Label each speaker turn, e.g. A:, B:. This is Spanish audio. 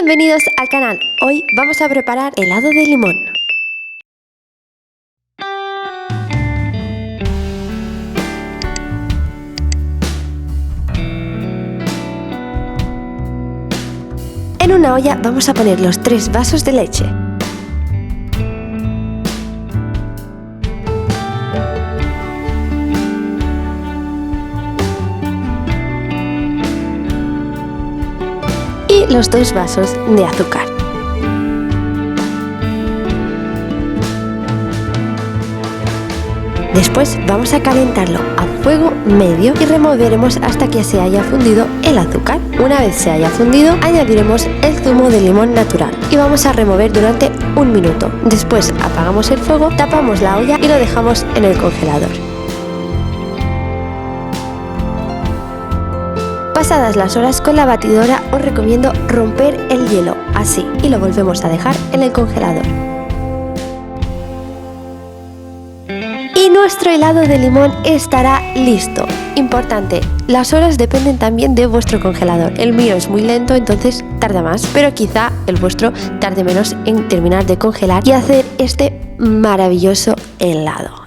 A: Bienvenidos al canal. Hoy vamos a preparar helado de limón. En una olla vamos a poner los 3 vasos de leche. Y los 2 vasos de azúcar. Después vamos a calentarlo a fuego medio y removeremos hasta que se haya fundido el azúcar. Una vez se haya fundido, añadiremos el zumo de limón natural y vamos a remover durante 1 minuto. Después apagamos el fuego, tapamos la olla y lo dejamos en el congelador. Pasadas las horas con la batidora os recomiendo romper el hielo, así, y lo volvemos a dejar en el congelador. Y nuestro helado de limón estará listo. Importante, las horas dependen también de vuestro congelador. El mío es muy lento, entonces tarda más, pero quizá el vuestro tarde menos en terminar de congelar y hacer este maravilloso helado.